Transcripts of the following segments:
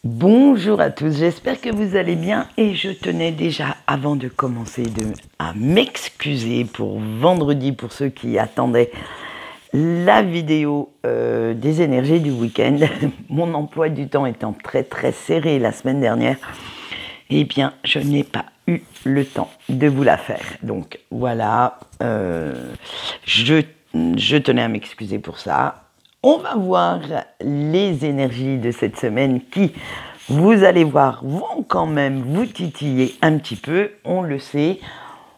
Bonjour à tous, j'espère que vous allez bien et je tenais déjà avant de commencer à m'excuser pour vendredi pour ceux qui attendaient la vidéo des énergies du week-end. Mon emploi du temps étant très serré la semaine dernière, eh bien je n'ai pas eu le temps de vous la faire. Donc voilà, je tenais à m'excuser pour ça. On va voir les énergies de cette semaine qui, vous allez voir, vont quand même vous titiller un petit peu. On le sait,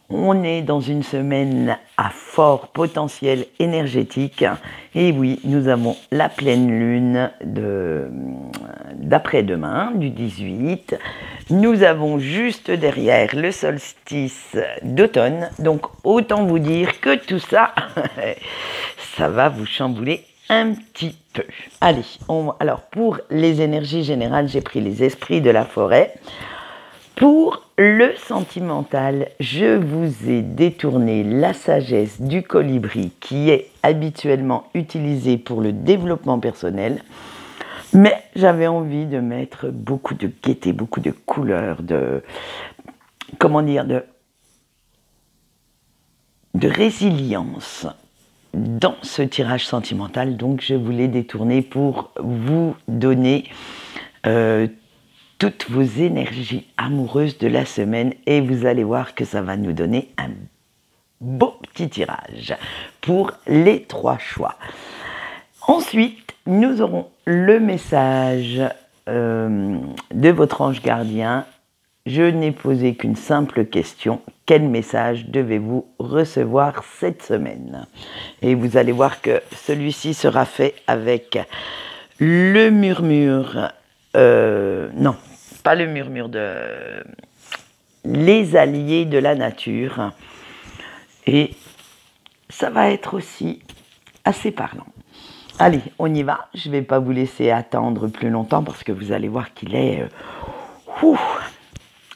on est dans une semaine à fort potentiel énergétique. Et oui, nous avons la pleine lune d'après-demain, du 18. Nous avons juste derrière le solstice d'automne. Donc autant vous dire que tout ça, ça va vous chambouler un petit peu. Allez, alors pour les énergies générales, j'ai pris les esprits de la forêt. Pour le sentimental, je vous ai détourné la sagesse du colibri qui est habituellement utilisée pour le développement personnel. Mais j'avais envie de mettre beaucoup de gaieté, beaucoup de couleurs, de résilience dans ce tirage sentimental. Donc je vous l'ai détourné pour vous donner toutes vos énergies amoureuses de la semaine et vous allez voir que ça va nous donner un beau petit tirage pour les 3 choix. Ensuite, nous aurons le message de votre ange gardien. Je n'ai posé qu'une simple question. Quel message devez-vous recevoir cette semaine? Et vous allez voir que celui-ci sera fait avec le murmure. Non, pas le murmure les alliés de la nature. Et ça va être aussi assez parlant. Allez, on y va. Je ne vais pas vous laisser attendre plus longtemps parce que vous allez voir qu'il est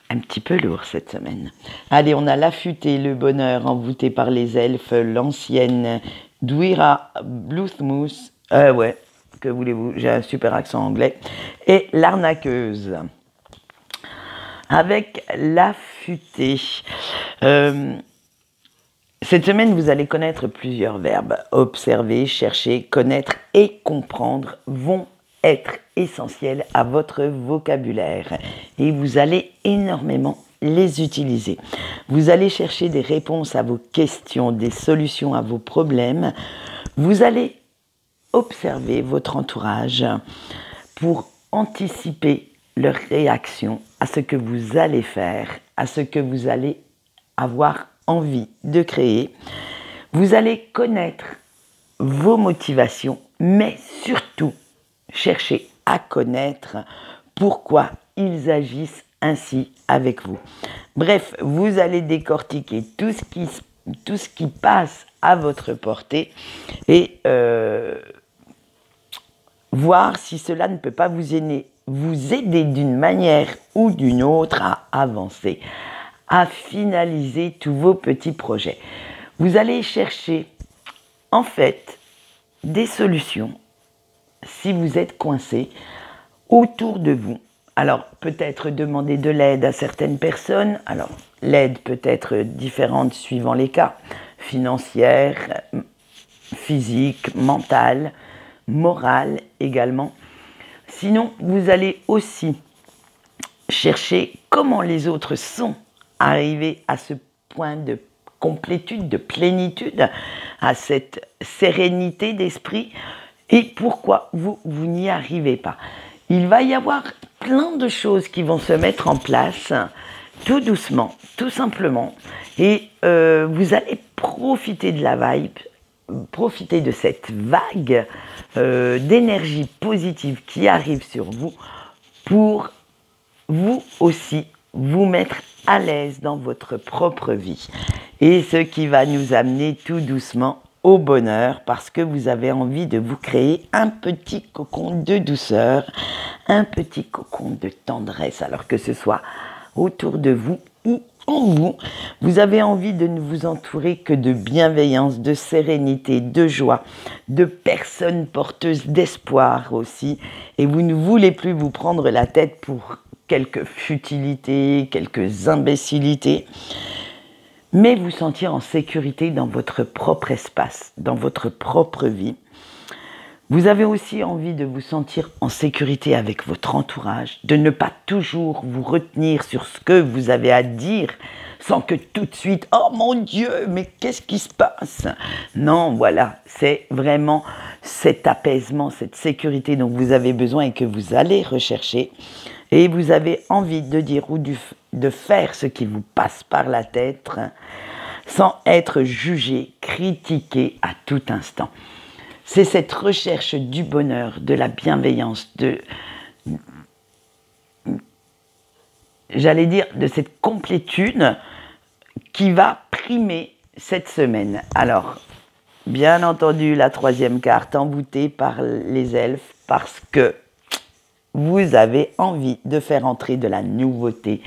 un petit peu lourd cette semaine. Allez, on a l'affûté, le bonheur envoûté par les elfes, l'ancienne Dwira Bluthmouth. Ouais, que voulez-vous, j'ai un super accent anglais. Et l'arnaqueuse. Avec l'affûté. Cette semaine, vous allez connaître plusieurs verbes. Observer, chercher, connaître et comprendre vont être essentiels à votre vocabulaire. Et vous allez énormément les utiliser. Vous allez chercher des réponses à vos questions, des solutions à vos problèmes. Vous allez observer votre entourage pour anticiper leurs réactions à ce que vous allez faire, à ce que vous allez avoir envie de créer. Vous allez connaître vos motivations, mais surtout chercher à connaître pourquoi ils agissent ainsi avec vous. Bref, vous allez décortiquer tout ce qui passe à votre portée et voir si cela ne peut pas vous aider d'une manière ou d'une autre à avancer, à finaliser tous vos petits projets. Vous allez chercher en fait des solutions si vous êtes coincé autour de vous. Alors peut-être demander de l'aide à certaines personnes. Alors l'aide peut être différente suivant les cas, financière, physique, mentale, morale également. Sinon, vous allez aussi chercher comment les autres sont arrivés à ce point de complétude, de plénitude, à cette sérénité d'esprit et pourquoi vous n'y arrivez pas. Il va y avoir plein de choses qui vont se mettre en place tout doucement, tout simplement et vous allez profiter de la vibe, profiter de cette vague d'énergie positive qui arrive sur vous pour vous aussi vous mettre à l'aise dans votre propre vie. Et ce qui va nous amener tout doucement au bonheur parce que vous avez envie de vous créer un petit cocon de douceur, un petit cocon de tendresse, alors que ce soit autour de vous ou en vous, vous avez envie de ne vous entourer que de bienveillance, de sérénité, de joie, de personnes porteuses d'espoir aussi. Et vous ne voulez plus vous prendre la tête pour quelques futilités, quelques imbécilités, mais vous sentir en sécurité dans votre propre espace, dans votre propre vie. Vous avez aussi envie de vous sentir en sécurité avec votre entourage, de ne pas toujours vous retenir sur ce que vous avez à dire, sans que tout de suite, oh mon Dieu, mais qu'est-ce qui se passe? Non, voilà, c'est vraiment cet apaisement, cette sécurité dont vous avez besoin et que vous allez rechercher. Et vous avez envie de dire ou de faire ce qui vous passe par la tête, sans être jugé, critiqué à tout instant. C'est cette recherche du bonheur, de la bienveillance, j'allais dire, de cette complétude qui va primer cette semaine. Alors, bien entendu, la troisième carte envoûtée par les elfes parce que vous avez envie de faire entrer de la nouveauté,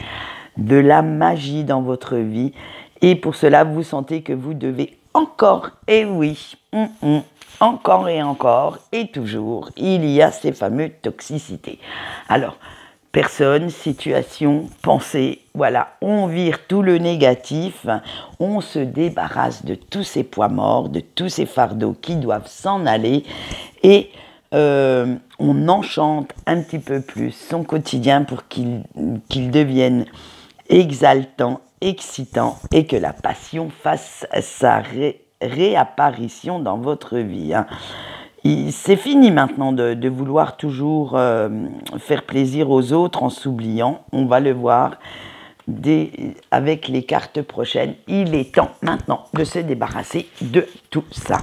de la magie dans votre vie. Et pour cela, vous sentez que vous devez encore, et oui, encore et toujours, il y a ces fameuses toxicités. Alors, personne, situation, pensée, voilà, on vire tout le négatif, on se débarrasse de tous ces poids morts, de tous ces fardeaux qui doivent s'en aller et on enchante un petit peu plus son quotidien pour qu'il devienne exaltant, excitant et que la passion fasse sa réapparition dans votre vie. C'est fini maintenant de vouloir toujours faire plaisir aux autres en s'oubliant. On va le voir avec les cartes prochaines. Il est temps maintenant de se débarrasser de tout ça.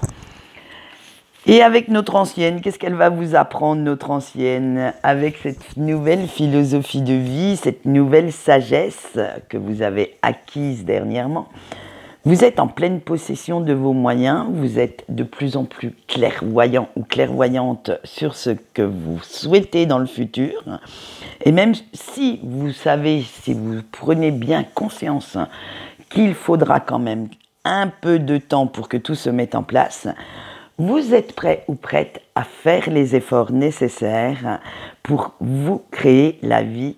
Et avec notre ancienne, qu'est-ce qu'elle va vous apprendre, notre ancienne, avec cette nouvelle philosophie de vie, cette nouvelle sagesse que vous avez acquise dernièrement? Vous êtes en pleine possession de vos moyens, vous êtes de plus en plus clairvoyant ou clairvoyante sur ce que vous souhaitez dans le futur. Et même si vous savez, si vous prenez bien conscience qu'il faudra quand même un peu de temps pour que tout se mette en place, vous êtes prêt ou prête à faire les efforts nécessaires pour vous créer la vie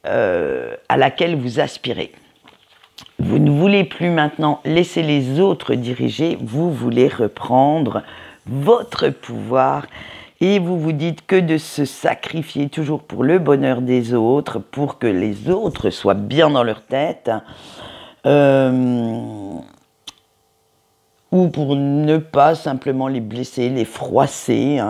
à laquelle vous aspirez. Vous ne voulez plus maintenant laisser les autres diriger, vous voulez reprendre votre pouvoir et vous vous dites que de se sacrifier toujours pour le bonheur des autres, pour que les autres soient bien dans leur tête, ou pour ne pas simplement les blesser, les froisser,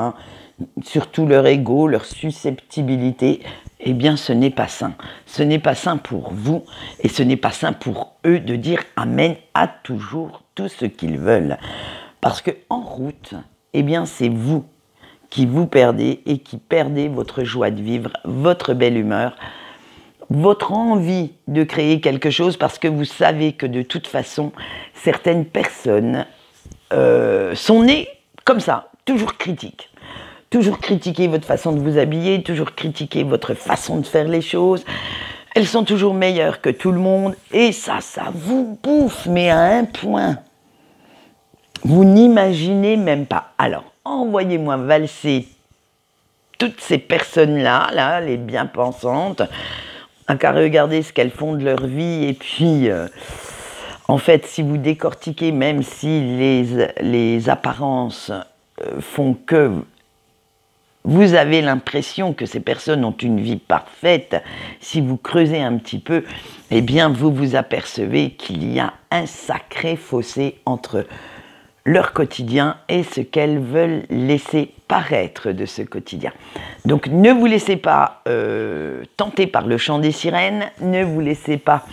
surtout leur ego, leur susceptibilité, eh bien ce n'est pas sain. Ce n'est pas sain pour vous et ce n'est pas sain pour eux de dire amen à toujours tout ce qu'ils veulent. Parce que en route, eh bien c'est vous qui vous perdez et qui perdez votre joie de vivre, votre belle humeur, votre envie de créer quelque chose parce que vous savez que de toute façon, certaines personnes sont nées comme ça, toujours critiques. Toujours critiquer votre façon de vous habiller, toujours critiquer votre façon de faire les choses. Elles sont toujours meilleures que tout le monde et ça vous bouffe, mais à un point. Vous n'imaginez même pas. Alors, envoyez-moi valser toutes ces personnes-là, les bien-pensantes, qu'à regarder ce qu'elles font de leur vie et puis... en fait, si vous décortiquez, même si les apparences font que vous avez l'impression que ces personnes ont une vie parfaite, si vous creusez un petit peu, eh bien vous vous apercevez qu'il y a un sacré fossé entre leur quotidien et ce qu'elles veulent laisser paraître de ce quotidien. Donc ne vous laissez pas tenter par le chant des sirènes, ne vous laissez pas,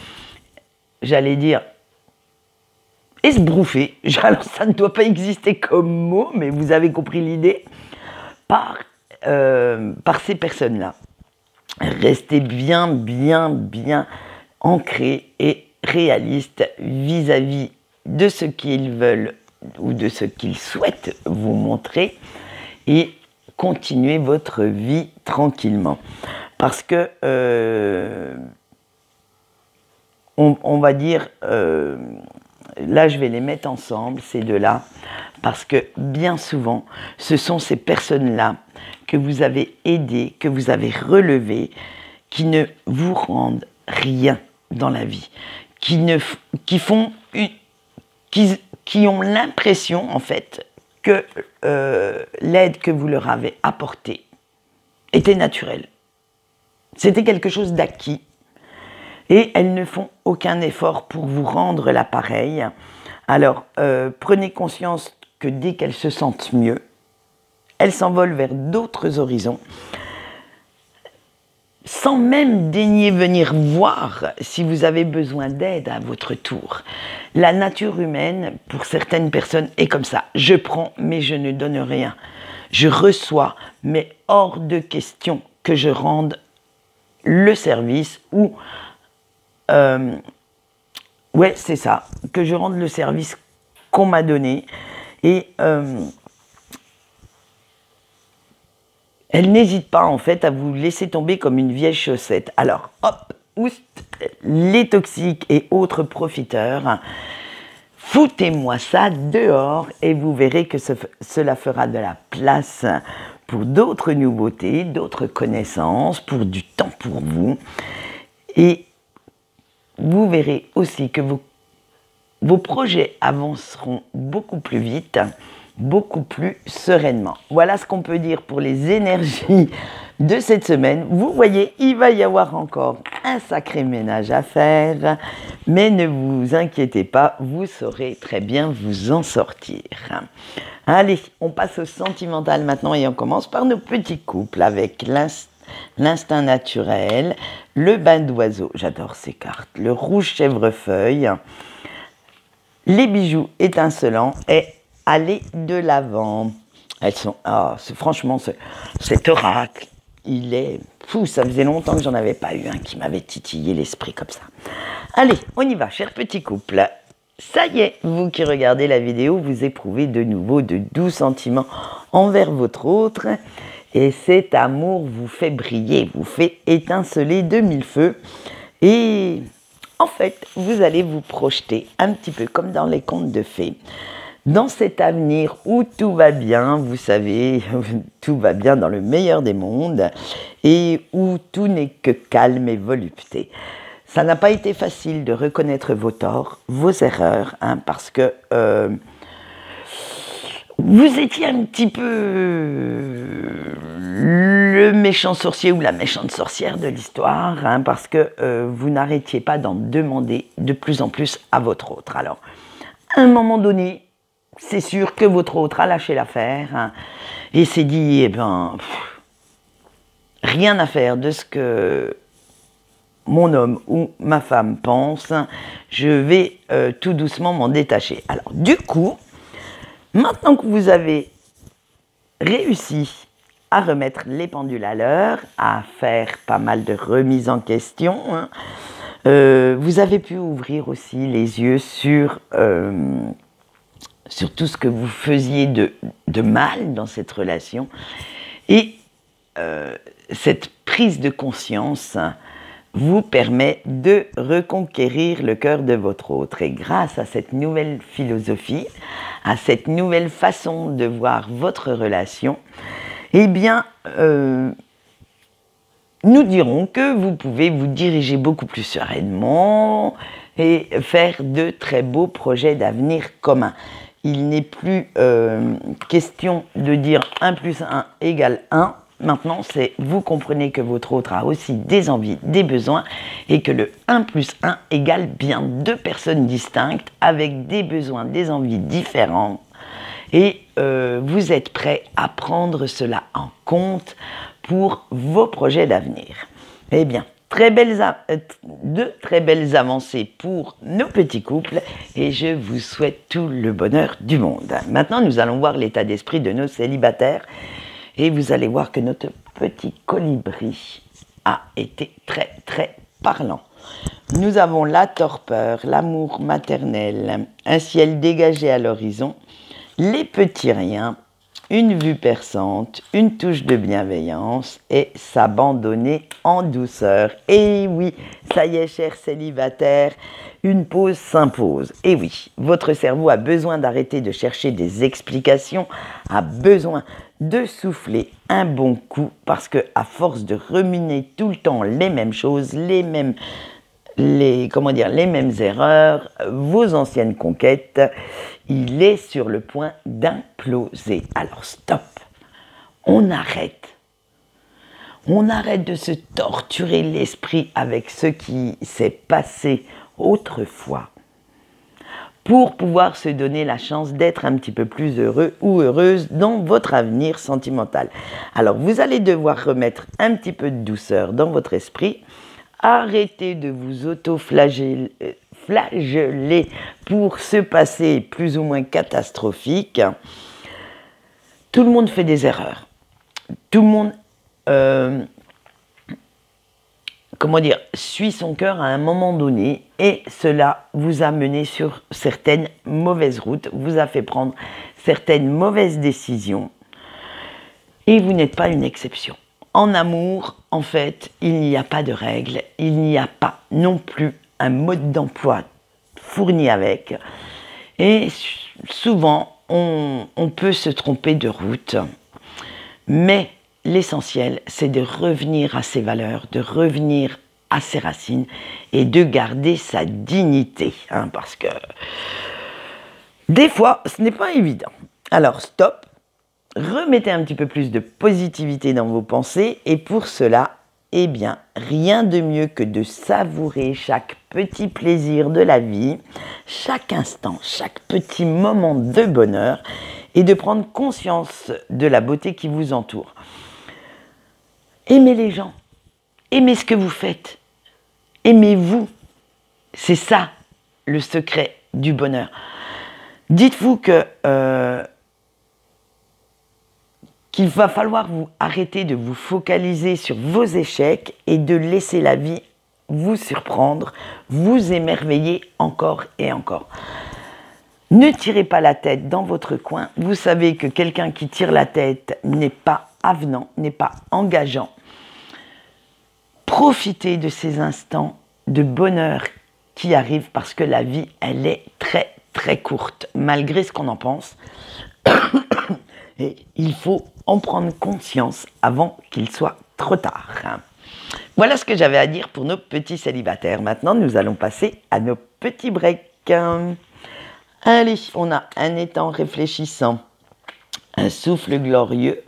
j'allais dire, esbrouffer. Alors ça ne doit pas exister comme mot, mais vous avez compris l'idée, par ces personnes-là. Restez bien ancrés et réalistes vis-à-vis de ce qu'ils veulent ou de ce qu'ils souhaitent vous montrer et continuez votre vie tranquillement. Parce que on va dire, là je vais les mettre ensemble, ces deux-là, parce que bien souvent, ce sont ces personnes-là que vous avez aidées, que vous avez relevées, qui ne vous rendent rien dans la vie, qui ont l'impression en fait que l'aide que vous leur avez apportée était naturelle. C'était quelque chose d'acquis. Et elles ne font aucun effort pour vous rendre l'appareil. Alors, prenez conscience que dès qu'elles se sentent mieux, elles s'envolent vers d'autres horizons, sans même daigner venir voir si vous avez besoin d'aide à votre tour. La nature humaine, pour certaines personnes, est comme ça. Je prends, mais je ne donne rien. Je reçois, mais hors de question que je rende le service ou... ouais, c'est ça, que je rende le service qu'on m'a donné. Et elle n'hésite pas en fait à vous laisser tomber comme une vieille chaussette. Alors, hop, oust, les toxiques et autres profiteurs, foutez-moi ça dehors et vous verrez que cela fera de la place pour d'autres nouveautés, d'autres connaissances, pour du temps pour vous. Et vous verrez aussi que vos projets avanceront beaucoup plus vite, beaucoup plus sereinement. Voilà ce qu'on peut dire pour les énergies de cette semaine. Vous voyez, il va y avoir encore un sacré ménage à faire, mais ne vous inquiétez pas, vous saurez très bien vous en sortir. Allez, on passe au sentimental maintenant et on commence par nos petits couples avec l'instinct naturel, le bain d'oiseau, j'adore ces cartes, le rouge chèvrefeuille, les bijoux étincelants et aller de l'avant. Elles sont, franchement, cet oracle, il est fou, ça faisait longtemps que j'en avais pas eu un qui m'avait titillé l'esprit comme ça. Allez, on y va, chers petits couples. Ça y est, vous qui regardez la vidéo, vous éprouvez de nouveau de doux sentiments envers votre autre. Et cet amour vous fait briller, vous fait étinceler de mille feux. Et en fait, vous allez vous projeter un petit peu comme dans les contes de fées, dans cet avenir où tout va bien, vous savez, tout va bien dans le meilleur des mondes, et où tout n'est que calme et volupté. Ça n'a pas été facile de reconnaître vos torts, vos erreurs, parce que vous étiez un petit peu le méchant sorcier ou la méchante sorcière de l'histoire, parce que vous n'arrêtiez pas d'en demander de plus en plus à votre autre. Alors, à un moment donné, c'est sûr que votre autre a lâché l'affaire et s'est dit, eh ben, rien à faire de ce que mon homme ou ma femme pense, je vais tout doucement m'en détacher. Alors, du coup, maintenant que vous avez réussi à remettre les pendules à l'heure, à faire pas mal de remises en question, vous avez pu ouvrir aussi les yeux sur tout ce que vous faisiez de mal dans cette relation. Et cette prise de conscience vous permet de reconquérir le cœur de votre autre. Et grâce à cette nouvelle philosophie, à cette nouvelle façon de voir votre relation, eh bien, nous dirons que vous pouvez vous diriger beaucoup plus sereinement et faire de très beaux projets d'avenir commun. Il n'est plus question de dire 1 plus 1 égale 1. Maintenant, vous comprenez que votre autre a aussi des envies, des besoins, et que le 1 plus 1 égale bien 2 personnes distinctes avec des besoins, des envies différents. Et vous êtes prêt à prendre cela en compte pour vos projets d'avenir. Eh bien, de très belles avancées pour nos petits couples et je vous souhaite tout le bonheur du monde. Maintenant, nous allons voir l'état d'esprit de nos célibataires et vous allez voir que notre petit colibri a été très très parlant. Nous avons la torpeur, l'amour maternel, un ciel dégagé à l'horizon, les petits riens, une vue perçante, une touche de bienveillance et s'abandonner en en douceur. Et oui, ça y est, chers célibataires, une pause s'impose. Et oui, votre cerveau a besoin d'arrêter de chercher des explications, a besoin de souffler un bon coup, parce que à force de ruminer tout le temps les mêmes choses, les mêmes erreurs, vos anciennes conquêtes, il est sur le point d'imploser. Alors stop, on arrête. On arrête de se torturer l'esprit avec ce qui s'est passé autrefois pour pouvoir se donner la chance d'être un petit peu plus heureux ou heureuse dans votre avenir sentimental. Alors vous allez devoir remettre un petit peu de douceur dans votre esprit. Arrêtez de vous auto-flageller pour ce passé plus ou moins catastrophique. Tout le monde fait des erreurs. Tout le monde suit son cœur à un moment donné et cela vous a mené sur certaines mauvaises routes, vous a fait prendre certaines mauvaises décisions et vous n'êtes pas une exception. En amour, en fait, il n'y a pas de règles, il n'y a pas non plus un mode d'emploi fourni avec. Et souvent, on peut se tromper de route. Mais l'essentiel, c'est de revenir à ses valeurs, de revenir à ses racines et de garder sa dignité. Parce que des fois, ce n'est pas évident. Alors, stop. Remettez un petit peu plus de positivité dans vos pensées et pour cela, eh bien, rien de mieux que de savourer chaque petit plaisir de la vie, chaque instant, chaque petit moment de bonheur et de prendre conscience de la beauté qui vous entoure. Aimez les gens, aimez ce que vous faites, aimez-vous, c'est ça le secret du bonheur. Dites-vous que qu'il va falloir vous arrêter de vous focaliser sur vos échecs et de laisser la vie vous surprendre, vous émerveiller encore et encore. Ne tirez pas la tête dans votre coin. Vous savez que quelqu'un qui tire la tête n'est pas avenant, n'est pas engageant. Profitez de ces instants de bonheur qui arrivent parce que la vie, elle est très très courte, malgré ce qu'on en pense. Et il faut en prendre conscience avant qu'il soit trop tard. Voilà ce que j'avais à dire pour nos petits célibataires. Maintenant, nous allons passer à nos petits breaks. Allez, on a un étang réfléchissant, un souffle glorieux,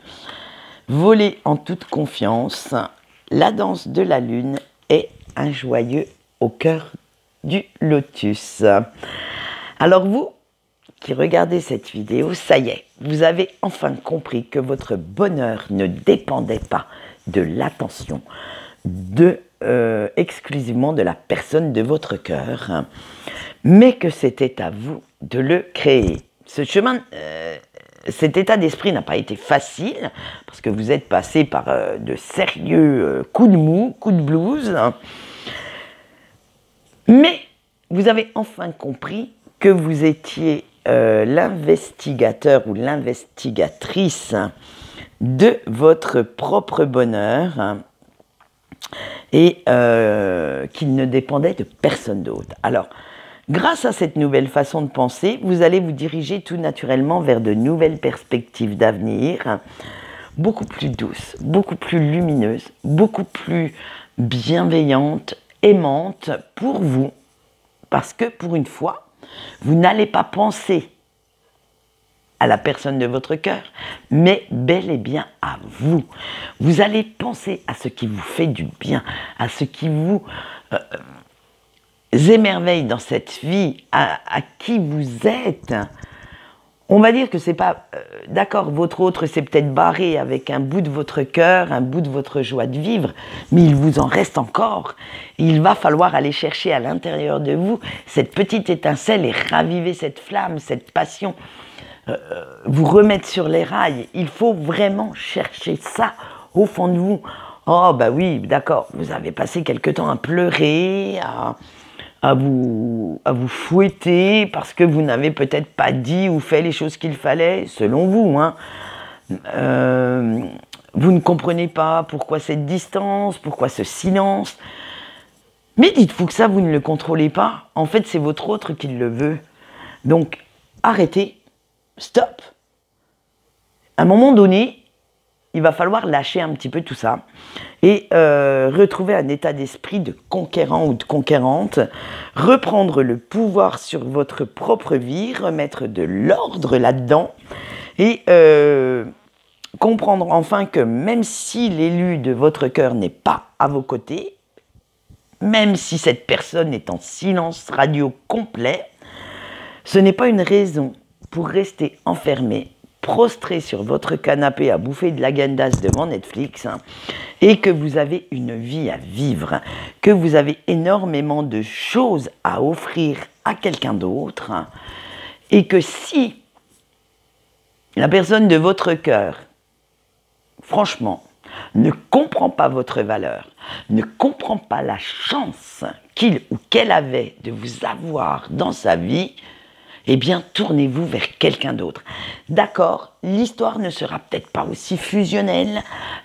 voler en toute confiance, la danse de la lune et un joyeux au cœur du lotus. Alors vous qui regardez cette vidéo, ça y est, vous avez enfin compris que votre bonheur ne dépendait pas de l'attention, exclusivement de la personne de votre cœur, mais que c'était à vous de le créer. Ce chemin, cet état d'esprit n'a pas été facile, parce que vous êtes passé par de sérieux coups de mou, coups de blues, mais vous avez enfin compris que vous étiez l'investigateur ou l'investigatrice de votre propre bonheur et qu'il ne dépendait de personne d'autre. Alors, grâce à cette nouvelle façon de penser, vous allez vous diriger tout naturellement vers de nouvelles perspectives d'avenir, beaucoup plus douces, beaucoup plus lumineuses, beaucoup plus bienveillantes, aimantes pour vous, parce que pour une fois, vous n'allez pas penser à la personne de votre cœur, mais bel et bien à vous. Vous allez penser à ce qui vous fait du bien, à ce qui vous émerveille dans cette vie, à qui vous êtes. On va dire que c'est pas... d'accord, votre autre s'est peut-être barré avec un bout de votre cœur, un bout de votre joie de vivre, mais il vous en reste encore. Il va falloir aller chercher à l'intérieur de vous cette petite étincelle et raviver cette flamme, cette passion, vous remettre sur les rails. Il faut vraiment chercher ça au fond de vous. Oh bah oui, d'accord, vous avez passé quelque temps à pleurer, à vous fouetter parce que vous n'avez peut-être pas dit ou fait les choses qu'il fallait, selon vous. Vous ne comprenez pas pourquoi cette distance, pourquoi ce silence. Mais dites-vous que ça, vous ne le contrôlez pas. En fait, c'est votre autre qui le veut. Donc, arrêtez, stop. À un moment donné, il va falloir lâcher un petit peu tout ça et retrouver un état d'esprit de conquérant ou de conquérante, reprendre le pouvoir sur votre propre vie, remettre de l'ordre là-dedans et comprendre enfin que même si l'élu de votre cœur n'est pas à vos côtés, même si cette personne est en silence radio complet, ce n'est pas une raison pour rester enfermé, prostré sur votre canapé à bouffer de la gandasse devant Netflix, et que vous avez une vie à vivre, que vous avez énormément de choses à offrir à quelqu'un d'autre, et que si la personne de votre cœur, franchement, ne comprend pas votre valeur, ne comprend pas la chance qu'il ou qu'elle avait de vous avoir dans sa vie, eh bien, tournez-vous vers quelqu'un d'autre. D'accord, l'histoire ne sera peut-être pas aussi fusionnelle,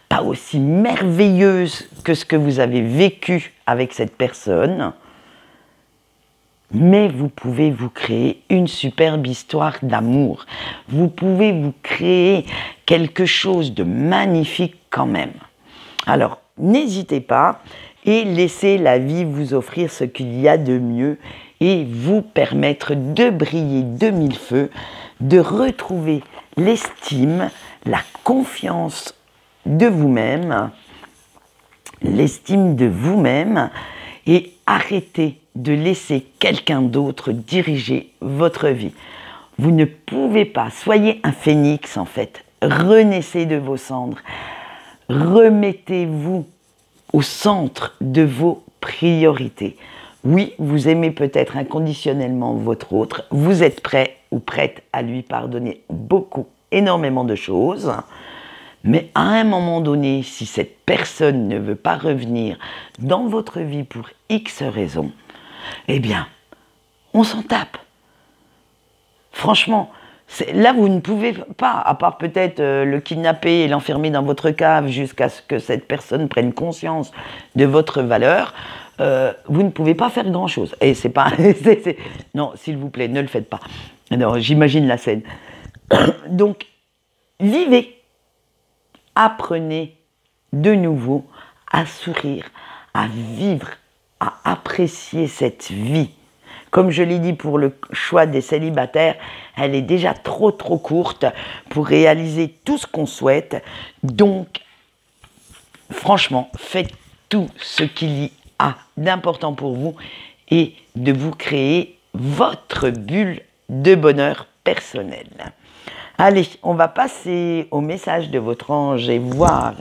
pas aussi merveilleuse que ce que vous avez vécu avec cette personne, mais vous pouvez vous créer une superbe histoire d'amour. Vous pouvez vous créer quelque chose de magnifique quand même. Alors, n'hésitez pas et laissez la vie vous offrir ce qu'il y a de mieux et vous permettre de briller de mille feux, de retrouver l'estime, la confiance de vous-même, l'estime de vous-même et arrêtez de laisser quelqu'un d'autre diriger votre vie. Vous ne pouvez pas, soyez un phénix en fait, renaissez de vos cendres, remettez-vous au centre de vos priorités. Oui, vous aimez peut-être inconditionnellement votre autre, vous êtes prêt ou prête à lui pardonner beaucoup, énormément de choses, mais à un moment donné, si cette personne ne veut pas revenir dans votre vie pour X raisons, eh bien, on s'en tape. Franchement, là, vous ne pouvez pas, à part peut-être le kidnapper et l'enfermer dans votre cave jusqu'à ce que cette personne prenne conscience de votre valeur, vous ne pouvez pas faire grand-chose. Et c'est pas... Non, s'il vous plaît, ne le faites pas. Non, j'imagine la scène. Donc, vivez. Apprenez de nouveau à sourire, à vivre, à apprécier cette vie. Comme je l'ai dit pour le choix des célibataires, elle est déjà trop courte pour réaliser tout ce qu'on souhaite. Donc, franchement, faites tout ce qu'il y a d'important pour vous et de vous créer votre bulle de bonheur personnel. Allez, on va passer au message de votre ange et voir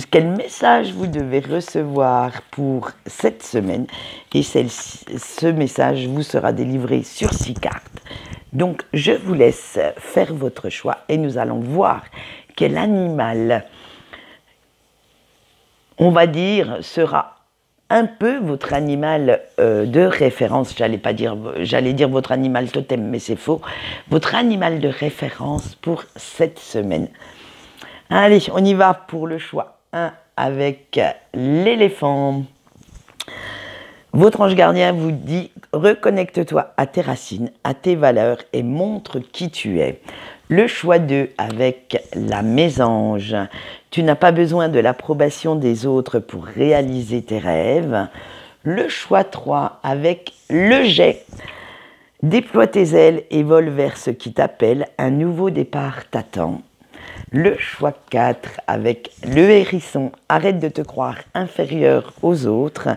quel message vous devez recevoir pour cette semaine. Et ce message vous sera délivré sur 6 cartes. Donc, je vous laisse faire votre choix et nous allons voir quel animal, on va dire, sera un peu votre animal de référence. J'allais dire votre animal totem, mais c'est faux. Votre animal de référence pour cette semaine. Allez, on y va pour le choix 1 avec l'éléphant. Votre ange gardien vous dit « Reconnecte-toi à tes racines, à tes valeurs et montre qui tu es ». Le choix 2 avec la mésange. Tu n'as pas besoin de l'approbation des autres pour réaliser tes rêves. Le choix 3 avec le jet. Déploie tes ailes et vole vers ce qui t'appelle. Un nouveau départ t'attend. Le choix 4 avec le hérisson. Arrête de te croire inférieur aux autres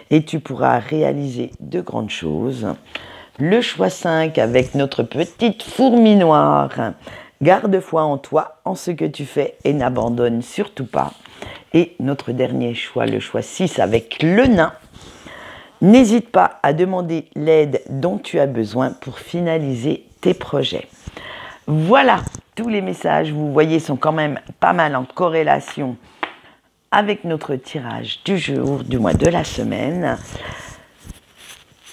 et tu pourras réaliser de grandes choses. Le choix 5 avec notre petite fourmi noire. Garde foi en toi, en ce que tu fais et n'abandonne surtout pas. Et notre dernier choix, le choix 6 avec le nain. N'hésite pas à demander l'aide dont tu as besoin pour finaliser tes projets. Voilà, tous les messages, vous voyez, sont quand même pas mal en corrélation avec notre tirage du jour, du mois, de la semaine.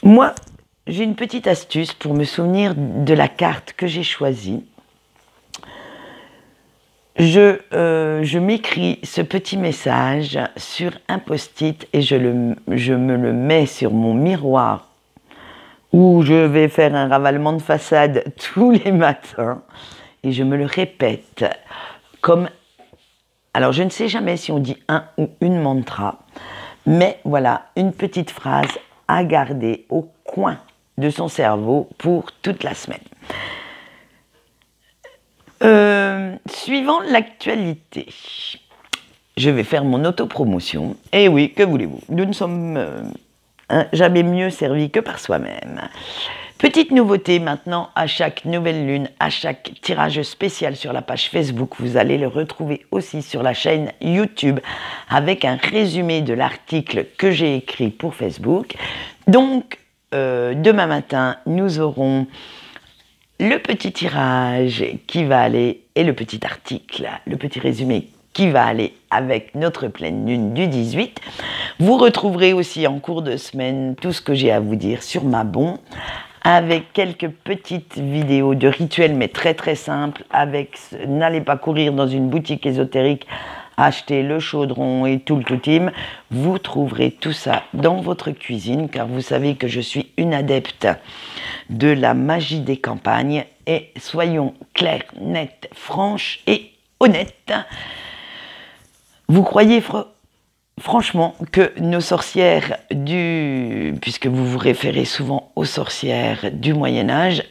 Moi, j'ai une petite astuce pour me souvenir de la carte que j'ai choisie. je m'écris ce petit message sur un post-it et je me le mets sur mon miroir où je vais faire un ravalement de façade tous les matins et je me le répète comme... Alors je ne sais jamais si on dit un ou une mantra, mais voilà, une petite phrase à garder au coin de son cerveau pour toute la semaine. Suivant l'actualité, je vais faire mon autopromotion. Et oui, que voulez-vous, nous ne sommes jamais mieux servis que par soi-même. Petite nouveauté maintenant, à chaque nouvelle lune, à chaque tirage spécial sur la page Facebook, vous allez le retrouver aussi sur la chaîne YouTube avec un résumé de l'article que j'ai écrit pour Facebook. Donc, demain matin, nous aurons le petit tirage qui va aller et le petit article, le petit résumé qui va aller avec notre pleine lune du 18. Vous retrouverez aussi en cours de semaine tout ce que j'ai à vous dire sur Mabon, avec quelques petites vidéos de rituels, mais très très simples, avec n'allez pas courir dans une boutique ésotérique, acheter le chaudron et tout le tout-team. Vous trouverez tout ça dans votre cuisine, car vous savez que je suis une adepte de la magie des campagnes, et soyons clairs, nets, franches et honnêtes. Vous croyez franchement que nos sorcières puisque vous vous référez souvent aux sorcières du Moyen-Âge,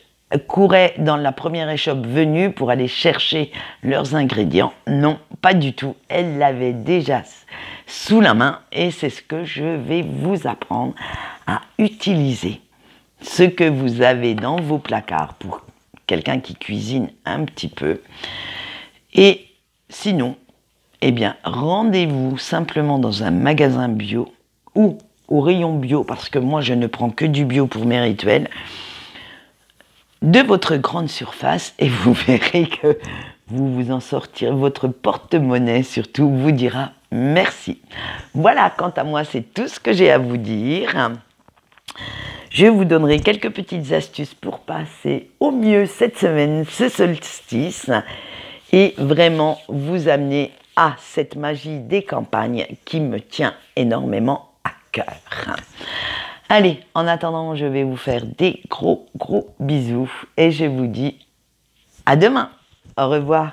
couraient dans la première échoppe venue pour aller chercher leurs ingrédients? Non, pas du tout. Elles l'avaient déjà sous la main et c'est ce que je vais vous apprendre à utiliser. Ce que vous avez dans vos placards pour quelqu'un qui cuisine un petit peu. Et sinon, eh bien, rendez-vous simplement dans un magasin bio ou au rayon bio, parce que moi, je ne prends que du bio pour mes rituels, de votre grande surface et vous verrez que vous vous en sortirez. Votre porte-monnaie, surtout, vous dira merci. Voilà, quant à moi, c'est tout ce que j'ai à vous dire. Je vous donnerai quelques petites astuces pour passer au mieux cette semaine, ce solstice, et vraiment vous amener à cette magie des campagnes qui me tient énormément à cœur. Allez, en attendant, je vais vous faire des gros bisous et je vous dis à demain. Au revoir.